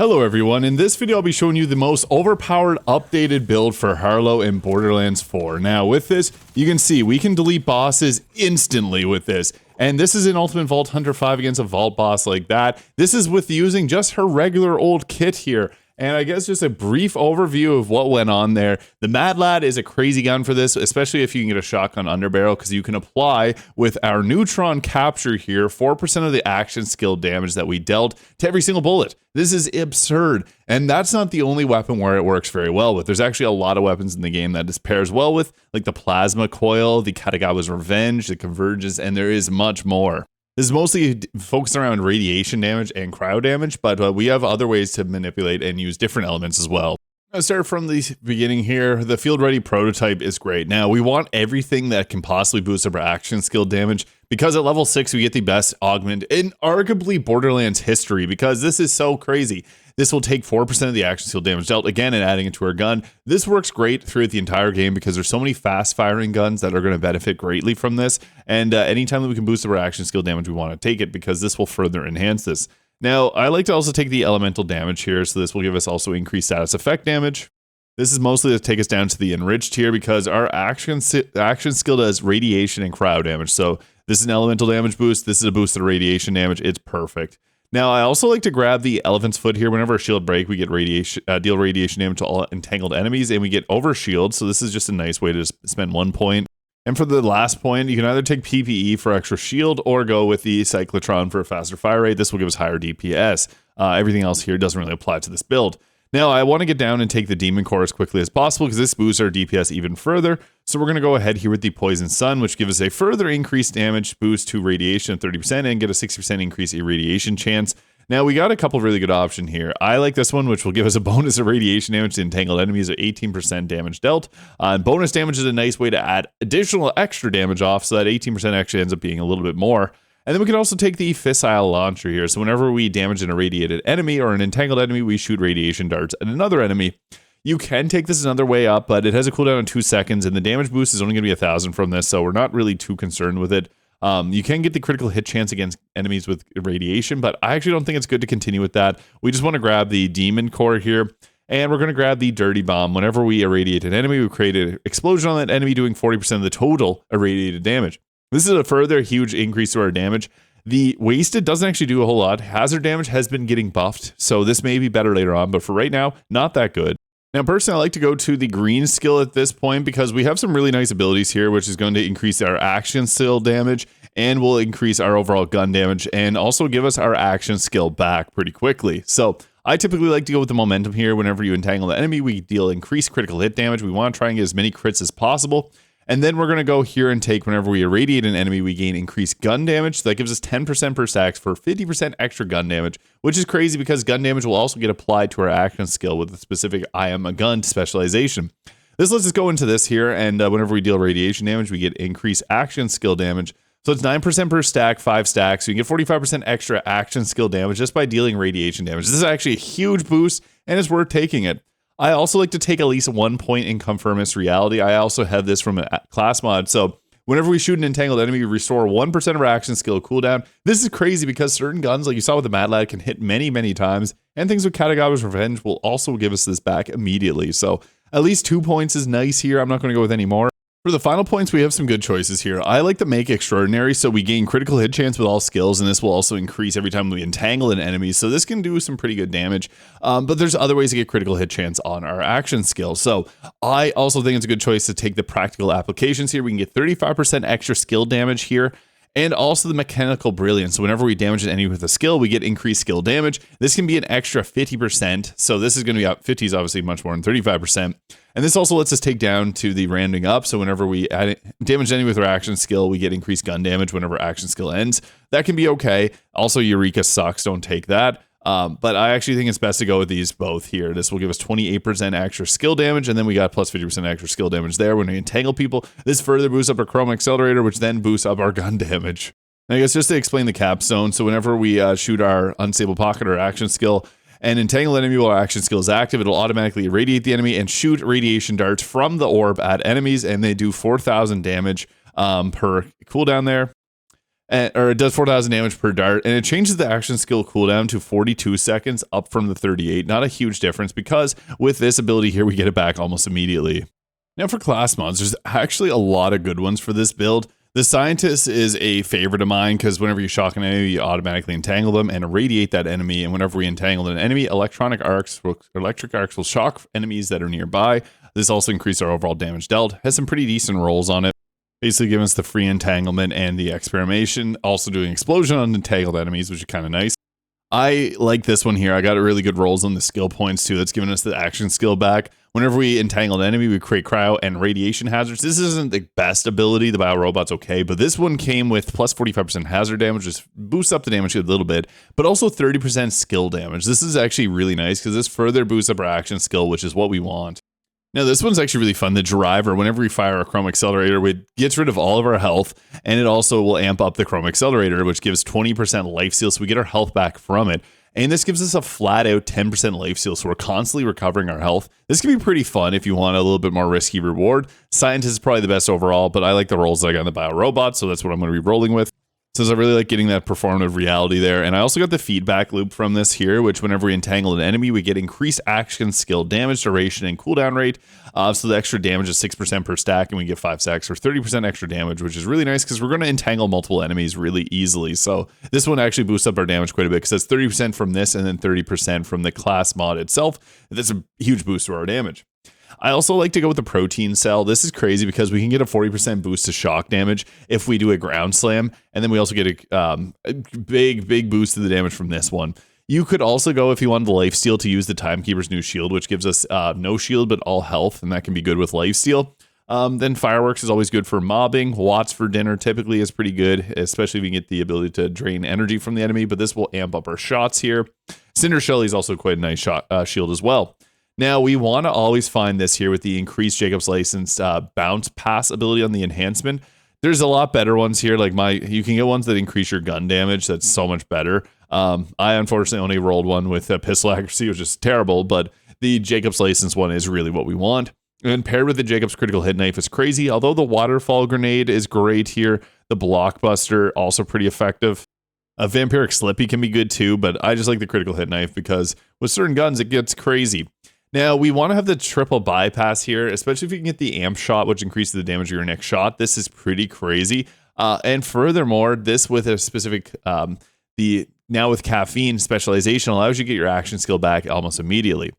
Hello everyone, in this video I'll be showing you the most overpowered updated build for Harlowe in Borderlands 4. Now with this, you can see we can delete bosses instantly with this. And this is an Ultimate Vault Hunter 5 against a Vault boss like that. This is with using just her regular old kit here. And I guess just a brief overview of what went on there. The madlad is a crazy gun for this, especially if you can get a shotgun underbarrel, because you can apply with our neutron capture here 4% of the action skill damage that we dealt to every single bullet. This is absurd. And that's not the only weapon where it works very well with. There's actually a lot of weapons in the game that this pairs well with, like the plasma coil, the Katagawa's Revenge, the Convergence, and there is much more. This is mostly focused around radiation damage and cryo damage, but we have other ways to manipulate and use different elements as well. I'll start from the beginning here. The field ready prototype is great. Now we want everything that can possibly boost up our action skill damage, because at level 6 we get the best augment in arguably Borderlands history, because this is so crazy. This will take 4% of the action skill damage dealt again and adding it to our gun. This works great throughout the entire game because there's so many fast firing guns that are going to benefit greatly from this. And anytime that we can boost up our action skill damage, we want to take it because this will further enhance this. Now, I like to also take the elemental damage here, so this will give us also increased status effect damage. This is mostly to take us down to the enriched here because our action skill does radiation and cryo damage. So this is an elemental damage boost. This is a boost to the radiation damage. It's perfect. Now, I also like to grab the elephant's foot here. Whenever our shield break, we get deal radiation damage to all entangled enemies, and we get over shield. So this is just a nice way to spend 1 point. And for the last point, you can either take PPE for extra shield or go with the cyclotron for a faster fire rate. This will give us higher DPS. Everything else here doesn't really apply to this build. Now, I want to get down and take the Demon Core as quickly as possible because this boosts our DPS even further. So we're going to go ahead here with the Poison Sun, which gives us a further increased damage boost to radiation of 30% and get a 60% increase irradiation chance. Now, we got a couple really good options here. I like this one, which will give us a bonus of radiation damage to entangled enemies at 18% damage dealt. And bonus damage is a nice way to add additional extra damage off, so that 18% actually ends up being a little bit more. And then we can also take the Fissile Launcher here. So whenever we damage an irradiated enemy or an entangled enemy, we shoot radiation darts at another enemy. You can take this another way up, but it has a cooldown of 2 seconds, and the damage boost is only going to be 1,000 from this, so we're not really too concerned with it. You can get the critical hit chance against enemies with radiation, but I actually don't think it's good to continue with that. We just want to grab the Demon Core here, and we're going to grab the Dirty Bomb. Whenever we irradiate an enemy, we create an explosion on that enemy, doing 40% of the total irradiated damage. This is a further huge increase to our damage. The Wasted doesn't actually do a whole lot. Hazard damage has been getting buffed, so this may be better later on, but for right now, not that good. Now, personally, I like to go to the green skill at this point because we have some really nice abilities here, which is going to increase our action skill damage and will increase our overall gun damage and also give us our action skill back pretty quickly. So I typically like to go with the momentum here. Whenever you entangle the enemy, we deal increased critical hit damage. We want to try and get as many crits as possible. And then we're going to go here and take, whenever we irradiate an enemy, we gain increased gun damage. So that gives us 10% per stacks for 50% extra gun damage, which is crazy because gun damage will also get applied to our action skill with the specific I am a gun specialization. This lets us go into this here, and whenever we deal radiation damage, we get increased action skill damage. So it's 9% per stack, 5 stacks. So you can get 45% extra action skill damage just by dealing radiation damage. This is actually a huge boost, and it's worth taking it. I also like to take at least 1 point in Confirmist Reality. I also have this from a class mod. So whenever we shoot an entangled enemy, we restore 1% of our action skill cooldown. This is crazy because certain guns, like you saw with the madlad, can hit many, many times. And things with Katagawa's Revenge will also give us this back immediately. So at least 2 points is nice here. I'm not going to go with any more. For the final points, we have some good choices here. I like to make Extraordinary, so we gain critical hit chance with all skills, and this will also increase every time we entangle an enemy, so this can do some pretty good damage. But there's other ways to get critical hit chance on our action skill. So I also think it's a good choice to take the practical applications here. We can get 35% extra skill damage here. And also the Mechanical Brilliance. So whenever we damage an enemy with a skill, we get increased skill damage. This can be an extra 50%. So this is going to be up 50 is obviously much more than 35%. And this also lets us take down to the rounding up. So whenever we damage an enemy with our action skill, we get increased gun damage whenever action skill ends. That can be okay. Also, Eureka sucks. Don't take that. But I actually think it's best to go with these both here. This will give us 28% extra skill damage, and then we got plus 50% extra skill damage there when we entangle people. This further boosts up our Chrome Accelerator, which then boosts up our gun damage. Now, I guess just to explain the capstone, so whenever we shoot our Unstable Pocket or action skill and entangle an enemy while our action skill is active, it'll automatically irradiate the enemy and shoot radiation darts from the orb at enemies, and they do 4,000 damage per cooldown there. or it does 4,000 damage per dart, and it changes the action skill cooldown to 42 seconds up from the 38. Not a huge difference because with this ability here, we get it back almost immediately. Now for class mods, there's actually a lot of good ones for this build. The Scientist is a favorite of mine because whenever you shock an enemy, you automatically entangle them and irradiate that enemy. And whenever we entangle an enemy, electric arcs will shock enemies that are nearby. This also increases our overall damage dealt. Has some pretty decent rolls on it. Basically giving us the free entanglement and the experimentation. Also doing explosion on entangled enemies, which is kind of nice. I like this one here. I got really good rolls on the skill points too. That's giving us the action skill back. Whenever we entangle an enemy, we create cryo and radiation hazards. This isn't the best ability. The biorobot's okay, but this one came with plus 45% hazard damage, just boosts up the damage a little bit, but also 30% skill damage. This is actually really nice because this further boosts up our action skill, which is what we want. Now, this one's actually really fun. The Driver, whenever we fire a Chrome Accelerator, it gets rid of all of our health, and it also will amp up the Chrome Accelerator, which gives 20% life steal, so we get our health back from it. And this gives us a flat out 10% life steal, so we're constantly recovering our health. This can be pretty fun if you want a little bit more risky reward. Scientist is probably the best overall, but I like the rolls that I got in the Biorobot, so that's what I'm going to be rolling with. Since I really like getting that performative reality there. And I also got the feedback loop from this here, which whenever we entangle an enemy, we get increased action skill, damage duration, and cooldown rate. So the extra damage is 6% per stack, and we get 5 stacks or 30% extra damage, which is really nice because we're going to entangle multiple enemies really easily. So this one actually boosts up our damage quite a bit because that's 30% from this and then 30% from the class mod itself. That's a huge boost to our damage. I also like to go with the protein cell. This is crazy because we can get a 40% boost to shock damage if we do a ground slam. And then we also get a big boost to the damage from this one. You could also go, if you wanted the lifesteal, to use the Timekeeper's new shield, which gives us no shield but all health, and that can be good with lifesteal. Then Fireworks is always good for mobbing. Watts for dinner typically is pretty good, especially if you can get the ability to drain energy from the enemy, but this will amp up our shots here. Cinder Shelly is also quite a nice shield as well. Now, we want to always find this here with the increased Jacob's License bounce pass ability on the enhancement. There's a lot better ones here. Like you can get ones that increase your gun damage. That's so much better. I unfortunately only rolled one with pistol accuracy, which is terrible, but the Jacob's License one is really what we want. And paired with the Jacob's Critical Hit Knife is crazy. Although the Waterfall Grenade is great here, the Blockbuster also pretty effective. A Vampiric Slippy can be good too, but I just like the Critical Hit Knife because with certain guns, it gets crazy. Now, we want to have the triple bypass here, especially if you can get the amp shot, which increases the damage of your next shot. This is pretty crazy. And furthermore, this with a specific, now with caffeine specialization allows you to get your action skill back almost immediately.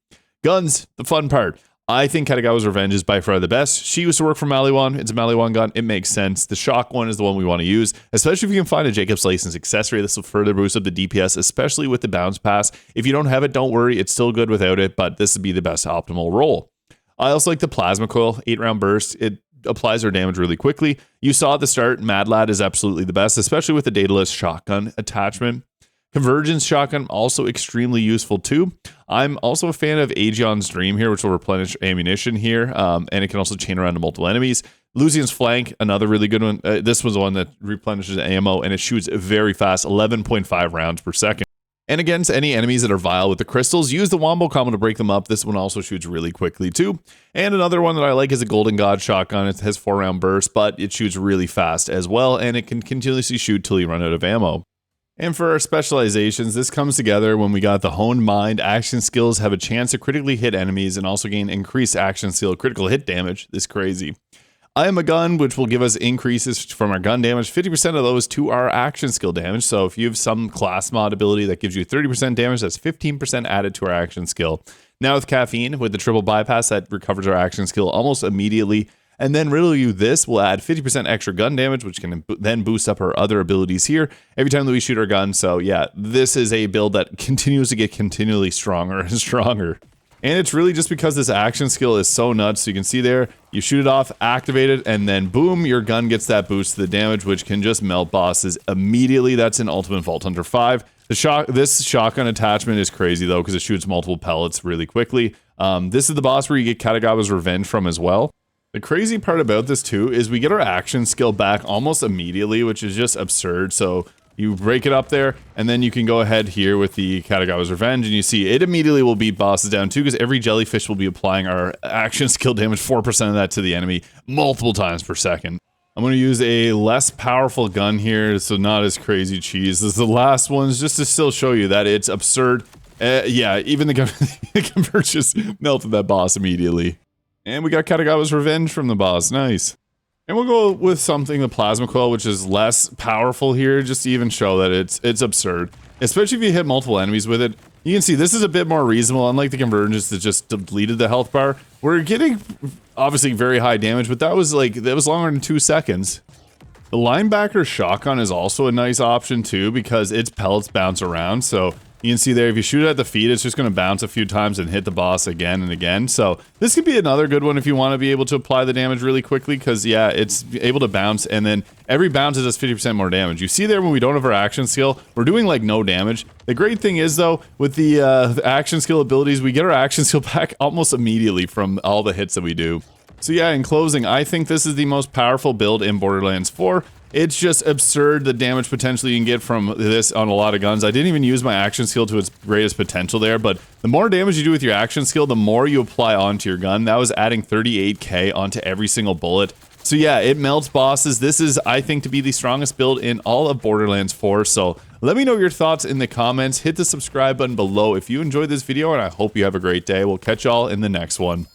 Guns, the fun part. I think Katagawa's Revenge is by far the best. She used to work for Maliwan. It's a Maliwan gun. It makes sense. The shock one is the one we want to use, especially if you can find a Jacob's License accessory. This will further boost up the DPS, especially with the bounce pass. If you don't have it, don't worry. It's still good without it, but this would be the best optimal roll. I also like the Plasma Coil, 8-round burst. It applies our damage really quickly. You saw at the start, Madlad is absolutely the best, especially with the Daedalus shotgun attachment. Convergence shotgun, also extremely useful too. I'm also a fan of Aegon's Dream here, which will replenish ammunition here, and it can also chain around to multiple enemies. Lucian's Flank, another really good one. This was the one that replenishes ammo, and it shoots very fast, 11.5 rounds per second. And against any enemies that are vile with the crystals, use the Wombo combo to break them up. This one also shoots really quickly too. And another one that I like is a Golden God shotgun. It has 4-round burst, but it shoots really fast as well, and it can continuously shoot till you run out of ammo. And for our specializations, this comes together when we got the Honed Mind. Action skills have a chance to critically hit enemies and also gain increased action skill critical hit damage. This is crazy. I Am a Gun, which will give us increases from our gun damage, 50% of those to our action skill damage. So if you have some class mod ability that gives you 30% damage, that's 15% added to our action skill. Now with Caffeine, with the triple bypass, that recovers our action skill almost immediately. And then really this will add 50% extra gun damage, which can then boost up our other abilities here every time that we shoot our gun. So yeah, this is a build that continues to get continually stronger and stronger. And it's really just because this action skill is so nuts. So you can see there, you shoot it off, activate it, and then boom, your gun gets that boost to the damage, which can just melt bosses immediately. That's in Ultimate Vault Hunter 5. This shotgun attachment is crazy though, because it shoots multiple pellets really quickly. This is the boss where you get Katagawa's Revenge from as well. The crazy part about this too is we get our action skill back almost immediately, which is just absurd. So you break it up there, and then you can go ahead here with the Katagawa's Revenge, and you see it immediately will beat bosses down too, because every jellyfish will be applying our action skill damage, 4% of that to the enemy, multiple times per second. I'm going to use a less powerful gun here, so not as crazy cheese. This is the last ones, just to still show you that it's absurd. Yeah, even the convert just melted that boss immediately. And we got Katagawa's Revenge from the boss, nice. And we'll go with something, the Plasma Coil, which is less powerful here, just to even show that it's absurd. Especially if you hit multiple enemies with it. You can see this is a bit more reasonable, unlike the Convergence that just deleted the health bar. We're getting, obviously, very high damage, but that was longer than 2 seconds. The Linebacker Shotgun is also a nice option, too, because its pellets bounce around, so you can see there, if you shoot it at the feet, it's just going to bounce a few times and hit the boss again and again. So this could be another good one if you want to be able to apply the damage really quickly, because yeah, it's able to bounce, and then every bounce does 50% more damage. You see there when we don't have our action skill, we're doing like no damage. The great thing is though, with the action skill abilities, we get our action skill back almost immediately from all the hits that we do. So yeah, in closing, I think this is the most powerful build in Borderlands 4. It's just absurd the damage potential you can get from this on a lot of guns. I didn't even use my action skill to its greatest potential there, but the more damage you do with your action skill, the more you apply onto your gun. That was adding 38k onto every single bullet. So yeah, it melts bosses. This is, I think, to be the strongest build in all of Borderlands 4. So let me know your thoughts in the comments. Hit the subscribe button below if you enjoyed this video, and I hope you have a great day. We'll catch y'all in the next one.